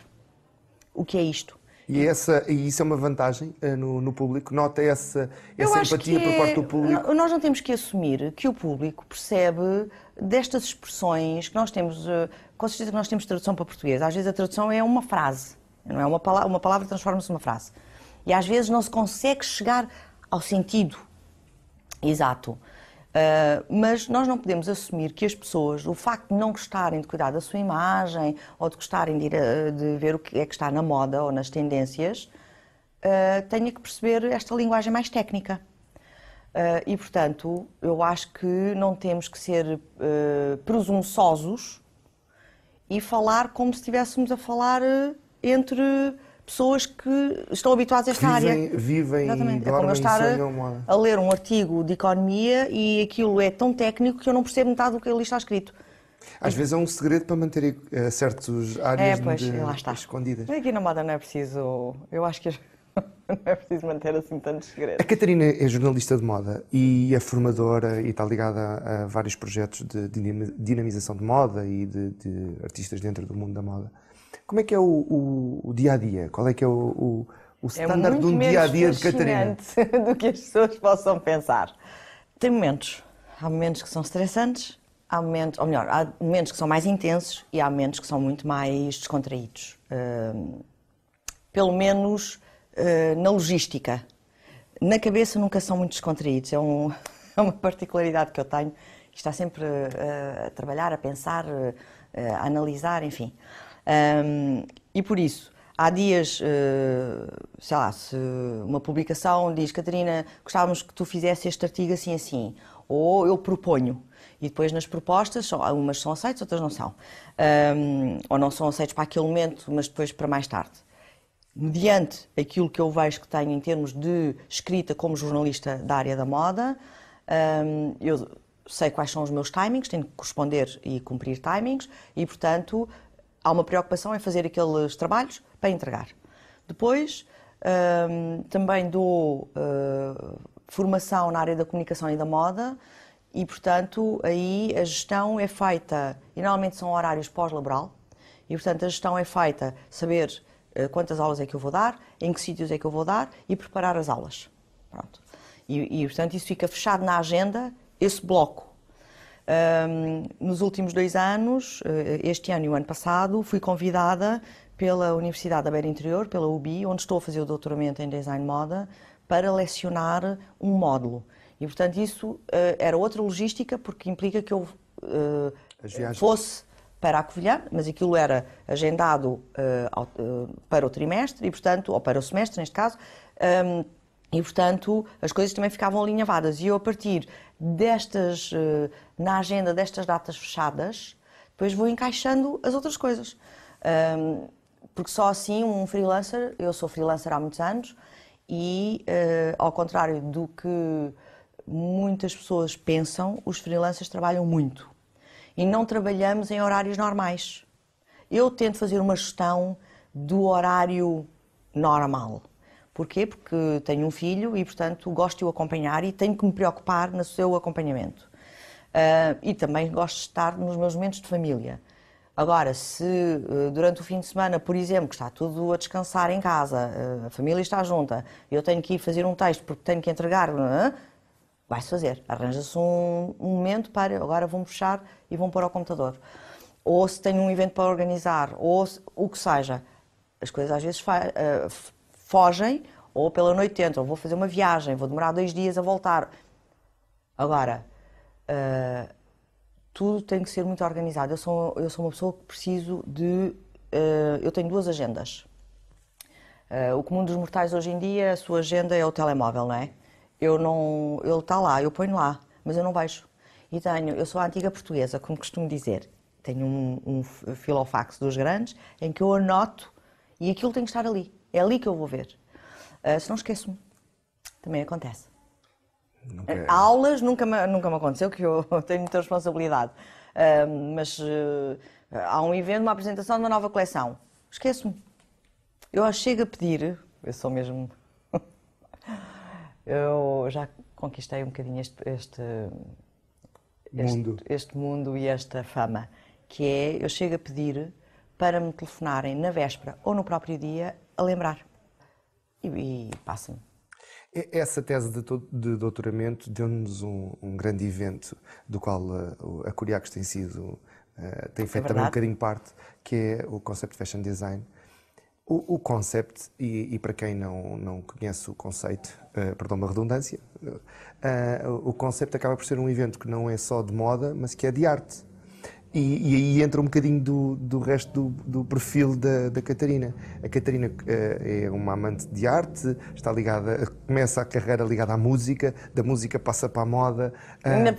o que é isto. E isso é uma vantagem no público? Nota essa empatia por parte do público? Nós não temos que assumir que o público percebe destas expressões que nós temos, com certeza que nós temos tradução para português. Às vezes a tradução é uma frase, não é uma palavra transforma-se numa frase. E às vezes não se consegue chegar ao sentido exato. Mas nós não podemos assumir que as pessoas, o facto de não gostarem de cuidar da sua imagem ou de gostarem de ver o que é que está na moda ou nas tendências, tenha que perceber esta linguagem mais técnica. E, portanto, eu acho que não temos que ser presunçosos e falar como se estivéssemos a falar entre pessoas que estão habituadas a esta área. Vivem exatamente. E dormem é como eu estar e sonham a ler um artigo de economia e aquilo é tão técnico que eu não percebo metade do que ali está escrito. Às vezes é um segredo para manter certas áreas lá está. escondidas. Mas aqui na moda não é preciso... Eu acho que não é preciso manter assim tantos segredos. A Catarina é jornalista de moda e é formadora e está ligada a vários projetos de dinamização de moda e de artistas dentro do mundo da moda. Como é que é o dia-a-dia? Qual é que é o standard de um dia-a-dia de Catarina? É muito do que as pessoas possam pensar. Tem momentos. Há momentos que são estressantes Há momentos, ou melhor, há momentos que são mais intensos e há momentos que são muito mais descontraídos. Pelo menos na logística. Na cabeça nunca são muito descontraídos. É uma particularidade que eu tenho. Está sempre a trabalhar, a pensar, a analisar, enfim. E por isso, há dias, sei lá, se uma publicação diz: Catarina, gostávamos que tu fizesse este artigo assim, assim. Ou eu proponho. E depois nas propostas, umas são aceitas, outras não são. Ou não são aceitas para aquele momento, mas depois para mais tarde. Mediante aquilo que eu vejo que tenho em termos de escrita como jornalista da área da moda, eu sei quais são os meus timings, tenho que corresponder e cumprir timings e, portanto, há uma preocupação em fazer aqueles trabalhos para entregar. Depois, também dou formação na área da comunicação e da moda e, portanto, aí a gestão é feita, e normalmente são horários pós-laboral, e, portanto, a gestão é feita saber quantas aulas é que eu vou dar, em que sítios é que eu vou dar e preparar as aulas. Pronto. E, portanto, isso fica fechado na agenda, esse bloco. Nos últimos 2 anos, este ano e o ano passado, fui convidada pela Universidade da Beira Interior, pela UBI, onde estou a fazer o doutoramento em Design Moda, para lecionar um módulo. E, portanto, isso era outra logística, porque implica que eu fosse para a Covilhã, mas aquilo era agendado para o trimestre, e, portanto, ou para o semestre, neste caso, e, portanto, as coisas também ficavam alinhavadas. E eu, a partir destas, na agenda destas datas fechadas, depois vou encaixando as outras coisas. Porque só assim um freelancer, eu sou freelancer há muitos anos, e, ao contrário do que muitas pessoas pensam, os freelancers trabalham muito. E não trabalhamos em horários normais. Eu tento fazer uma gestão do horário normal. Porquê? Porque tenho um filho e, portanto, gosto de o acompanhar e tenho que me preocupar no seu acompanhamento. E também gosto de estar nos meus momentos de família. Agora, se durante o fim de semana, por exemplo, que está tudo a descansar em casa, a família está junta, eu tenho que ir fazer um texto porque tenho que entregar, vai-se fazer. Arranja-se um momento para, agora vou-me fechar e vou-me pôr ao computador. Ou se tenho um evento para organizar, ou o que seja. As coisas às vezes fogem, ou pela noite entram, vou fazer uma viagem, vou demorar 2 dias a voltar. Agora, tudo tem que ser muito organizado. Eu sou uma pessoa que preciso de... eu tenho 2 agendas. O comum dos mortais hoje em dia, a sua agenda é o telemóvel, não é? Ele está lá, eu ponho lá, mas eu não vejo. E eu sou a antiga portuguesa, como costumo dizer. Tenho um filofax dos grandes, em que eu anoto e aquilo tem que estar ali. É ali que eu vou ver. Se não esqueço-me. Também acontece. Aulas nunca me aconteceu, que eu tenho muita responsabilidade. Mas há um evento, uma apresentação de uma nova coleção. Esqueço-me. Eu chego a pedir, eu sou mesmo... Eu já conquistei um bocadinho este mundo e esta fama, que é, eu chego a pedir para me telefonarem na véspera ou no próprio dia a lembrar. E passa-me. Essa tese de doutoramento deu-nos um grande evento do qual a Curiacos tem feito também um bocadinho parte, que é o Concept Fashion Design. O concept, e para quem não conhece o conceito, perdão-me a redundância, o concept acaba por ser um evento que não é só de moda, mas que é de arte. E aí entra um bocadinho do resto do perfil da Catarina. A Catarina é uma amante de arte, começa a carreira ligada à música, da música passa para a moda.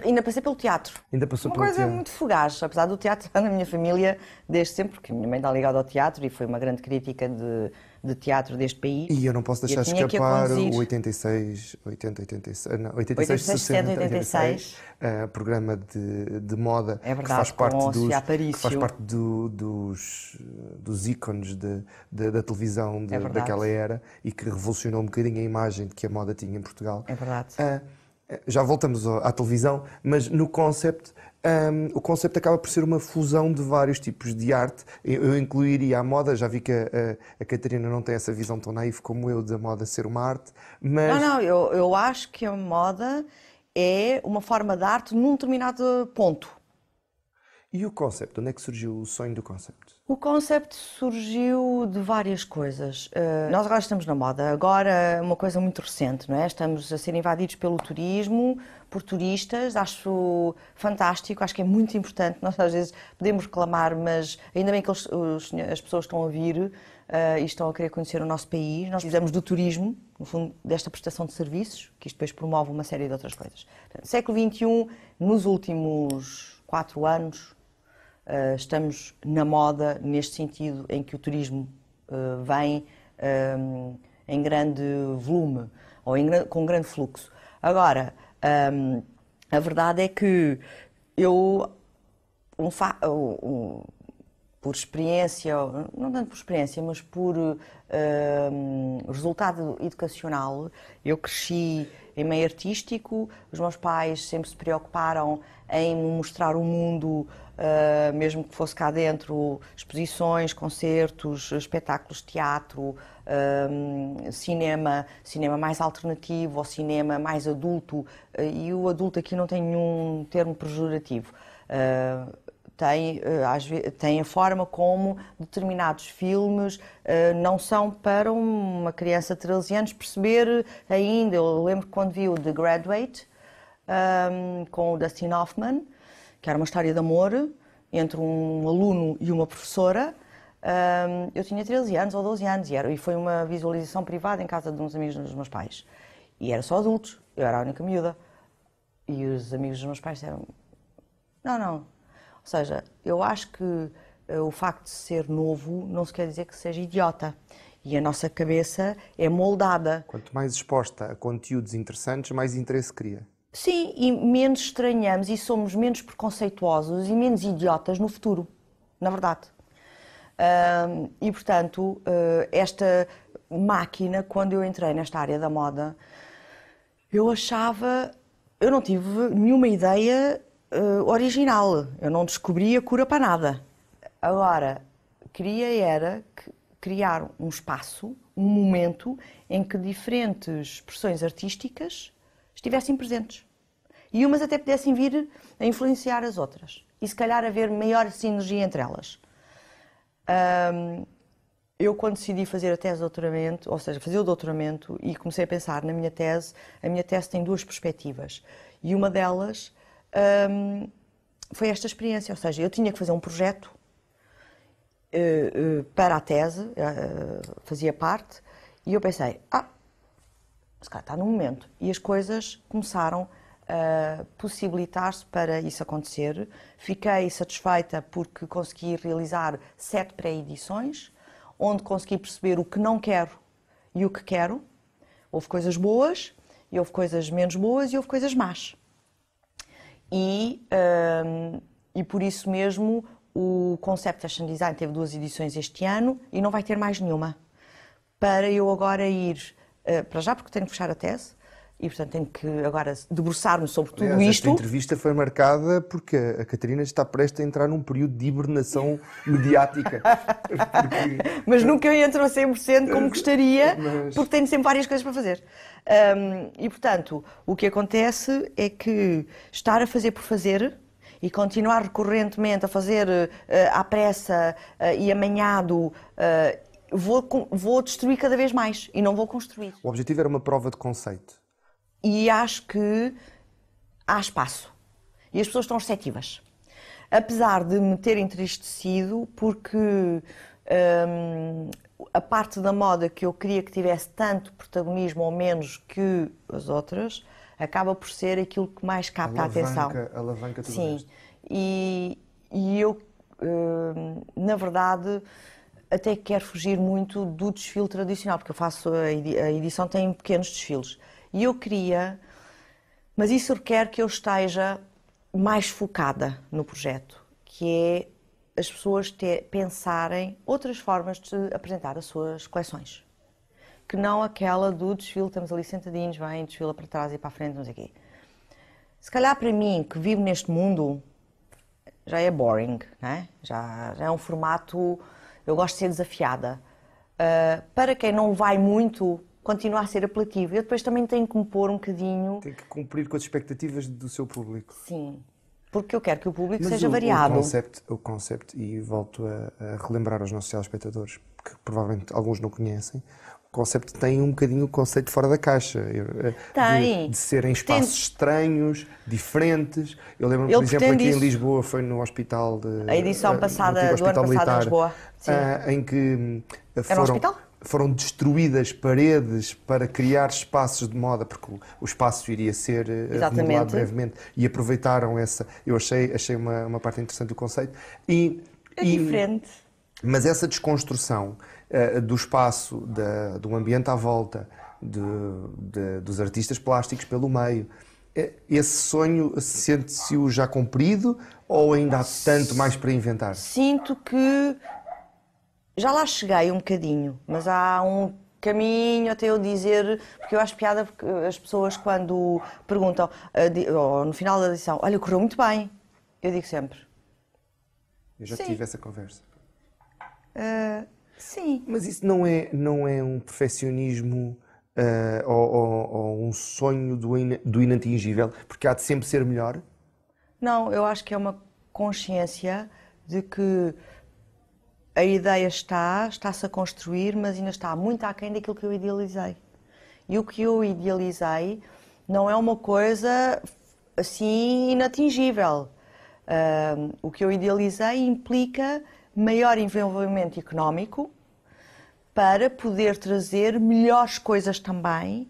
Ainda passei pelo teatro. Ainda passou pelo teatro. Uma coisa muito fugaz, apesar do teatro estar na minha família desde sempre, porque a minha mãe está ligada ao teatro e foi uma grande crítica de teatro deste país. E eu não posso deixar de escapar o 86, programa de moda, é verdade, que faz parte que dos ícones da televisão daquela era e que revolucionou um bocadinho a imagem que a moda tinha em Portugal. É verdade. Já voltamos à televisão, mas no concept, o concept acaba por ser uma fusão de vários tipos de arte. Eu incluiria a moda, já vi que a Catarina não tem essa visão tão naif como eu da moda ser uma arte, mas... Não, eu acho que a moda é uma forma de arte num determinado ponto. E o concept? Onde é que surgiu o sonho do concept? O concept surgiu de várias coisas. Nós agora estamos na moda, agora uma coisa muito recente, não é? Estamos a ser invadidos pelo turismo, por turistas, acho fantástico, acho que é muito importante. Nós às vezes podemos reclamar, mas ainda bem que as pessoas estão a vir e estão a querer conhecer o nosso país. Nós precisamos do turismo, no fundo, desta prestação de serviços, que isto depois promove uma série de outras coisas. Portanto, século XXI, nos últimos 4 anos, estamos na moda neste sentido em que o turismo vem em grande volume ou com grande fluxo. Agora, a verdade é que eu, por experiência, não tanto por experiência, mas por resultado educacional, eu cresci em meio artístico, os meus pais sempre se preocuparam em mostrar o mundo, mesmo que fosse cá dentro, exposições, concertos, espetáculos de teatro, cinema mais alternativo ou cinema mais adulto, e o adulto aqui não tem nenhum termo pejorativo. Tem a forma como determinados filmes não são para uma criança de 13 anos perceber ainda. Eu lembro que quando vi o The Graduate, com o Dustin Hoffman, que era uma história de amor entre um aluno e uma professora, eu tinha 13 anos ou 12 anos e foi uma visualização privada em casa de uns amigos dos meus pais. E era só adultos, eu era a única miúda. E os amigos dos meus pais disseram, não. Ou seja, eu acho que o facto de ser novo não se quer dizer que seja idiota. E a nossa cabeça é moldada. Quanto mais exposta a conteúdos interessantes, mais interesse cria. Sim, e menos estranhamos e somos menos preconceituosos e menos idiotas no futuro, na verdade. E, portanto, esta máquina, quando eu entrei nesta área da moda, eu não tive nenhuma ideia original, eu não descobri a cura para nada. Agora, queria criar um espaço, um momento em que diferentes expressões artísticas estivessem presentes. E umas até pudessem vir a influenciar as outras. E se calhar haver maior sinergia entre elas. Eu quando decidi fazer a tese de doutoramento, ou seja, fazer o doutoramento, e comecei a pensar na minha tese, a minha tese tem 2 perspectivas. E uma delas foi esta experiência, ou seja, eu tinha que fazer um projeto para a tese, fazia parte, e eu pensei, se calhar está no momento. E as coisas começaram a possibilitar-se para isso acontecer. Fiquei satisfeita porque consegui realizar 7 pré-edições, onde consegui perceber o que não quero e o que quero. Houve coisas boas, e houve coisas menos boas, e houve coisas más. E por isso mesmo o Concept Fashion Design teve 2 edições este ano e não vai ter mais nenhuma. Para eu agora ir, para já porque tenho que fechar a tese, e portanto tenho que agora debruçar-me sobre tudo isto. Esta entrevista foi marcada porque a Catarina está prestes a entrar num período de hibernação mediática. Mas nunca entro a 100% como gostaria, porque tenho sempre várias coisas para fazer. E portanto, o que acontece é que estar a fazer por fazer e continuar recorrentemente a fazer à pressa e amanhado, vou destruir cada vez mais e não vou construir. O objetivo era uma prova de conceito. E acho que há espaço. E as pessoas estão receptivas. Apesar de me ter entristecido, porque a parte da moda que eu queria que tivesse tanto protagonismo ou menos que as outras, acaba por ser aquilo que mais capta a atenção. Alavanca tudo. Sim. E eu, na verdade, até quero fugir muito do desfile tradicional, porque eu faço a edição tem pequenos desfiles. E eu queria, mas isso requer que eu esteja mais focada no projeto, que é as pessoas pensarem outras formas de apresentar as suas coleções. Que não aquela do desfile, estamos ali sentadinhos, vem, desfila para trás e para a frente, não sei o quê. Se calhar para mim, que vivo neste mundo, já é boring, não é? Já é um formato, eu gosto de ser desafiada. Para quem não vai muito, continua a ser apelativo. Eu depois também tenho que me pôr um bocadinho... Tem que cumprir com as expectativas do seu público. Sim. porque eu quero que o público Mas seja variado. O conceito, e volto a relembrar aos nossos telespectadores, que provavelmente alguns não conhecem, o conceito tem um bocadinho o conceito fora da caixa, Tem. de serem espaços estranhos, diferentes. Eu lembro-me, por exemplo, aqui em Lisboa, foi no hospital A edição passada, do ano passado em Lisboa. Sim. Em que Era um hospital? foram destruídas paredes para criar espaços de moda, porque o espaço iria ser remodelado brevemente, e aproveitaram essa. Eu achei uma parte interessante do conceito. É diferente. Mas essa desconstrução do espaço, do ambiente à volta, dos artistas plásticos pelo meio, esse sonho sente-se-o já cumprido ou ainda há tanto mais para inventar? Sinto que já lá cheguei um bocadinho, mas há um caminho até eu dizer, porque eu acho piada porque as pessoas quando perguntam no final da edição, olha, correu muito bem, eu digo sempre. Eu já tive essa conversa. Sim. Mas isso não é um perfeccionismo ou um sonho do inatingível, porque há de sempre ser melhor? Não, eu acho que é uma consciência de que a ideia está-se a construir, mas ainda está muito aquém daquilo que eu idealizei. E o que eu idealizei não é uma coisa assim inatingível. O que eu idealizei implica maior envolvimento económico para poder trazer melhores coisas também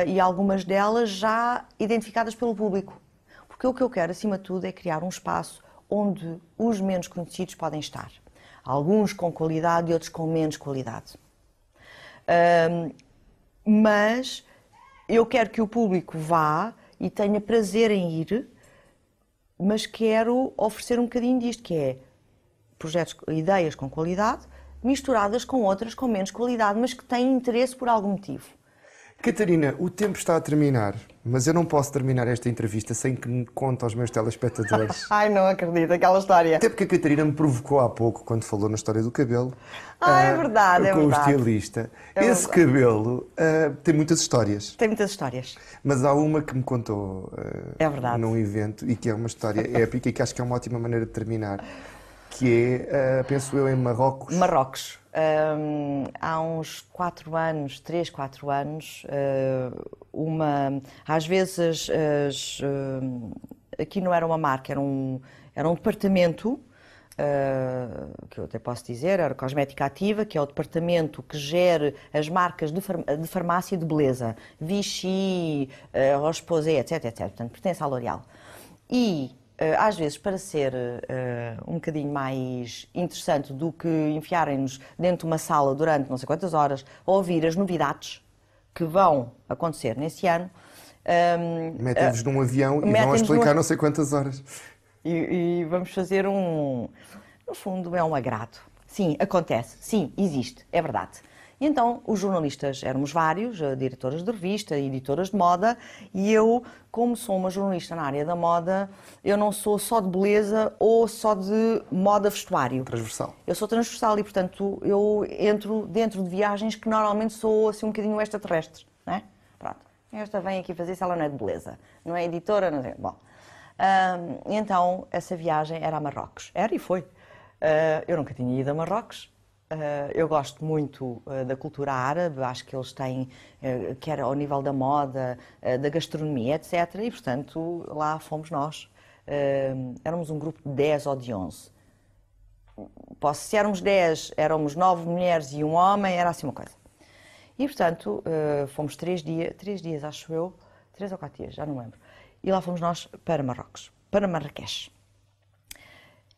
e algumas delas já identificadas pelo público. Porque o que eu quero, acima de tudo, é criar um espaço onde os menos conhecidos podem estar. Alguns com qualidade e outros com menos qualidade. Mas eu quero que o público vá e tenha prazer em ir, mas quero oferecer um bocadinho disto, que é projetos, ideias com qualidade, misturadas com outras com menos qualidade, mas que têm interesse por algum motivo. Catarina, o tempo está a terminar, mas eu não posso terminar esta entrevista sem que me conte aos meus telespectadores. Ai, não acredito, aquela história. Até porque a Catarina me provocou há pouco, quando falou na história do cabelo. É verdade, é com verdade. o estilista. Esse cabelo tem muitas histórias. Tem muitas histórias. Mas há uma que me contou é verdade. num evento e que é uma história épica e que acho que é uma ótima maneira de terminar, que é, penso eu, em Marrocos. Marrocos. Há uns 4 anos, 3, 4 anos, às vezes, aqui não era uma marca, era um departamento, que eu até posso dizer, era Cosmética Ativa, que é o departamento que gera as marcas de farmácia e de beleza, Vichy, Roche-Posay, etc, etc. Portanto, pertence à L'Oréal. E às vezes, para ser um bocadinho mais interessante do que enfiarem-nos dentro de uma sala durante não sei quantas horas a ouvir as novidades que vão acontecer nesse ano... Metem-vos num avião e vão explicar não sei quantas horas. E vamos fazer no fundo, é um agrado. Sim, acontece. Sim, existe. É verdade. E então, os jornalistas éramos vários, diretoras de revista, editoras de moda, e eu, como sou uma jornalista na área da moda, eu não sou só de beleza ou só de moda vestuário. Transversal. Eu sou transversal e, portanto, eu entro dentro de viagens que normalmente sou assim um bocadinho extraterrestres, não é? Pronto. Esta vem aqui fazer isso, ela não é de beleza. Não é editora, não é... Bom. Então, essa viagem era a Marrocos. Era e foi. Eu nunca tinha ido a Marrocos. Eu gosto muito da cultura árabe, acho que eles têm, quer ao nível da moda, da gastronomia, etc. E, portanto, lá fomos nós. Éramos um grupo de 10 ou de 11. Se éramos 10, éramos 9 mulheres e um homem, era assim uma coisa. E, portanto, fomos 3 dias, acho eu, 3 ou 4 dias, já não lembro. E lá fomos nós para Marrocos, para Marrakech.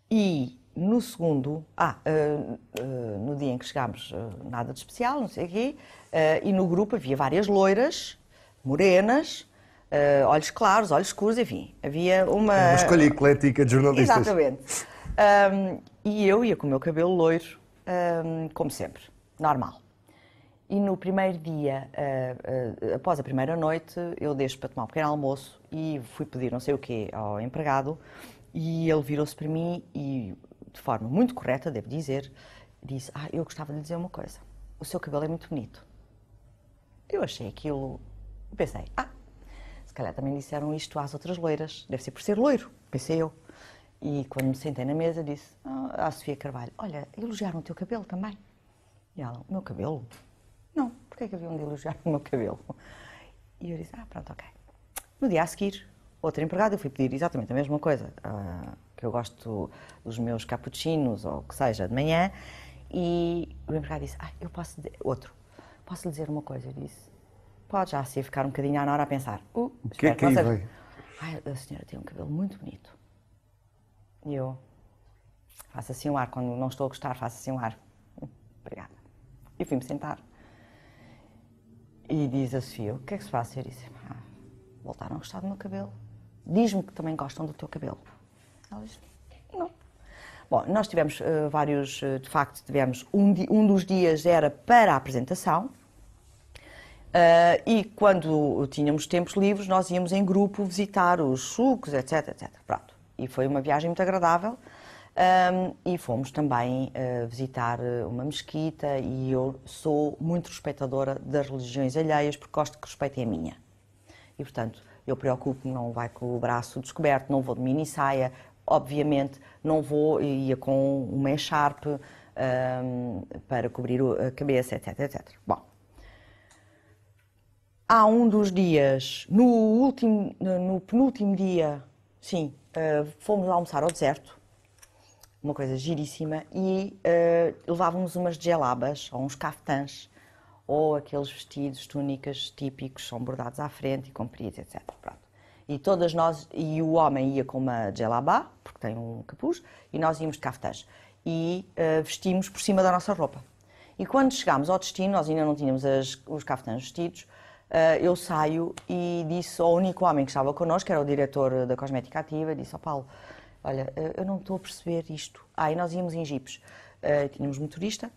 E no segundo, no dia em que chegámos, nada de especial, não sei o quê, e no grupo havia várias loiras, morenas, olhos claros, olhos escuros, enfim, havia uma escolha eclética de jornalistas. Exatamente. E eu ia com o meu cabelo loiro, como sempre, normal. E no primeiro dia, após a primeira noite, eu deixo para tomar um pequeno almoço e fui pedir não sei o quê ao empregado e ele virou-se para mim e, de forma muito correta, devo dizer, disse: eu gostava de lhe dizer uma coisa, o seu cabelo é muito bonito. Eu achei aquilo, pensei, se calhar também disseram isto às outras loiras, deve ser por ser loiro. pensei eu. E quando me sentei na mesa disse à Sofia Carvalho, olha, elogiaram o teu cabelo também? E ela, o meu cabelo? Não, porque é que haviam de elogiar o meu cabelo? E eu disse, pronto, ok. No dia a seguir, outra empregada, eu fui pedir exatamente a mesma coisa, que eu gosto dos meus cappuccinos, ou o que seja, de manhã, e o empregado disse, eu posso dizer, posso lhe dizer uma coisa? Eu disse, pode já se ficar um bocadinho à hora a pensar. O que é que aí veio? A senhora tem um cabelo muito bonito. E eu faço assim um ar, quando não estou a gostar, faço assim um ar. Obrigada. E fui-me sentar. E diz a Sofia, o que é que se passa? Eu disse, voltaram a gostar do meu cabelo. Diz-me que também gostam do teu cabelo. Ela disse, não. Bom, nós tivemos vários, de facto, tivemos um dos dias era para a apresentação. E quando tínhamos tempos livres, nós íamos em grupo visitar os sucos, etc, etc. Pronto. E foi uma viagem muito agradável. E fomos também visitar uma mesquita e eu sou muito respeitadora das religiões alheias porque gosto que respeitem a minha. E, portanto, eu preocupo-me, não vai com o braço descoberto, não vou de mini saia, obviamente não vou, ia com uma echarpe para cobrir a cabeça, etc, etc. Bom, há um dos dias, no penúltimo dia, sim, fomos almoçar ao deserto, uma coisa giríssima, e levávamos umas gelabas, ou uns caftãs, ou aqueles vestidos, túnicas típicos, são bordados à frente e compridos, etc. Pronto. E todas nós, e o homem ia com uma gelabá, porque tem um capuz, e nós íamos de caftãs. E vestimos por cima da nossa roupa. E quando chegámos ao destino, nós ainda não tínhamos os caftãs vestidos, eu saio e disse ao único homem que estava connosco, que era o diretor da Cosmética Ativa, disse ao Paulo, olha, eu não estou a perceber isto. E nós íamos em jipes, tínhamos motorista,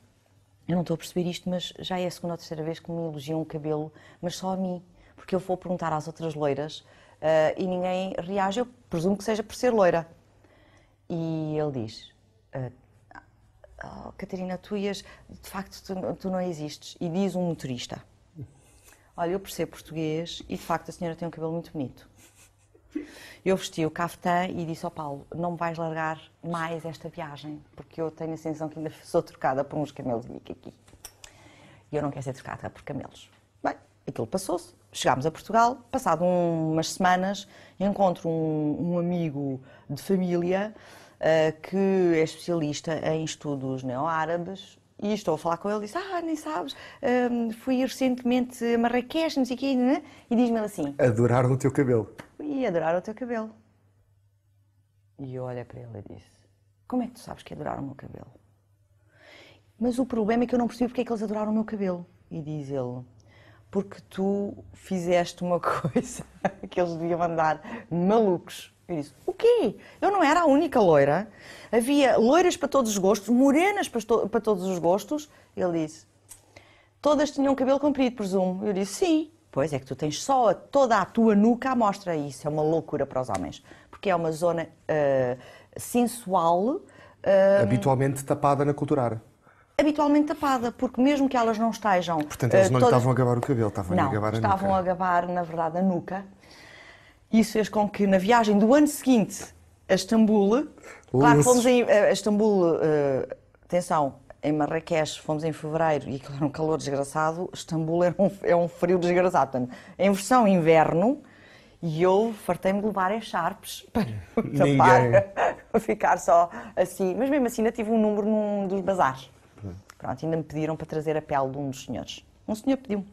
eu não estou a perceber isto, mas já é a segunda ou terceira vez que me elogiam o cabelo, mas só a mim, porque eu vou perguntar às outras loiras e ninguém reage, eu presumo que seja por ser loira. E ele diz, Catarina, tu ias, de facto tu não existes. E diz um motorista, olha, eu percebo português e de facto a senhora tem um cabelo muito bonito. Eu vesti o caftã e disse ao Paulo, não me vais largar mais esta viagem, porque eu tenho a sensação que ainda sou trocada por uns camelos de bico aqui. E eu não quero ser trocada por camelos. Bem, aquilo passou-se. Chegámos a Portugal, passado umas semanas, encontro um amigo de família que é especialista em estudos neo-árabes e estou a falar com ele e disse, nem sabes, fui recentemente a Marrakech, não sei o quê, né? E diz-me ele assim... Adoraram o teu cabelo. E adoraram o teu cabelo. E eu olhei para ele e disse, como é que tu sabes que adoraram o meu cabelo? Mas o problema é que eu não percebi porque é que eles adoraram o meu cabelo. E diz ele, porque tu fizeste uma coisa que eles deviam andar malucos. Eu disse, o quê? Eu não era a única loira. Havia loiras para todos os gostos, morenas para todos os gostos. Ele disse, todas tinham cabelo comprido, presumo. Eu disse, sim. Pois é que tu tens só toda a tua nuca à mostra. E isso é uma loucura para os homens. Porque é uma zona sensual. Habitualmente tapada na cultura árabe. Habitualmente tapada, porque mesmo que elas não estejam... Portanto, eles não lhe estavam a gabar o cabelo, estavam a gabar a nuca. Não, estavam a gabar, na verdade, a nuca. Isso fez com que, na viagem do ano seguinte a Istambul... Claro que fomos a Istambul, atenção, em Marrakech fomos em fevereiro e aquilo era um calor desgraçado. Istambul é um frio desgraçado. Portanto, em versão inverno, e eu fartei-me de levar echarpes para tapar, para ficar só assim. Mas mesmo assim ainda tive um número num dos bazares. Pronto, ainda me pediram para trazer a pele de um dos senhores. Um senhor pediu-me.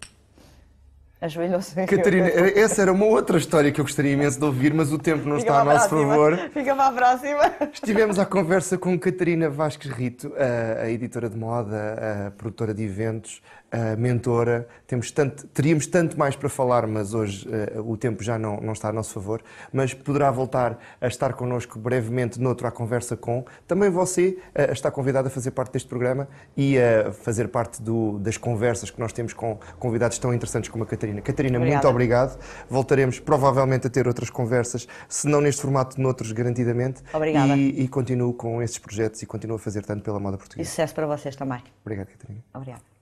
Ajoelhou-se. Catarina, essa era uma outra história que eu gostaria imenso de ouvir, mas o tempo não está a nosso favor. Fica para a próxima. Estivemos à conversa com Catarina Vasques Rito, a editora de moda, a produtora de eventos, a mentora. Teríamos tanto mais para falar, mas hoje o tempo já não está a nosso favor. Mas poderá voltar a estar connosco brevemente noutro à conversa com. Também você está convidado a fazer parte deste programa e a fazer parte das conversas que nós temos com convidados tão interessantes como a Catarina. Catarina, muito obrigado. Voltaremos provavelmente a ter outras conversas, se não neste formato, noutros, garantidamente. Obrigada. E continuo com esses projetos e continuo a fazer tanto pela moda portuguesa. E sucesso para vocês também. Obrigado, Catarina. Obrigada.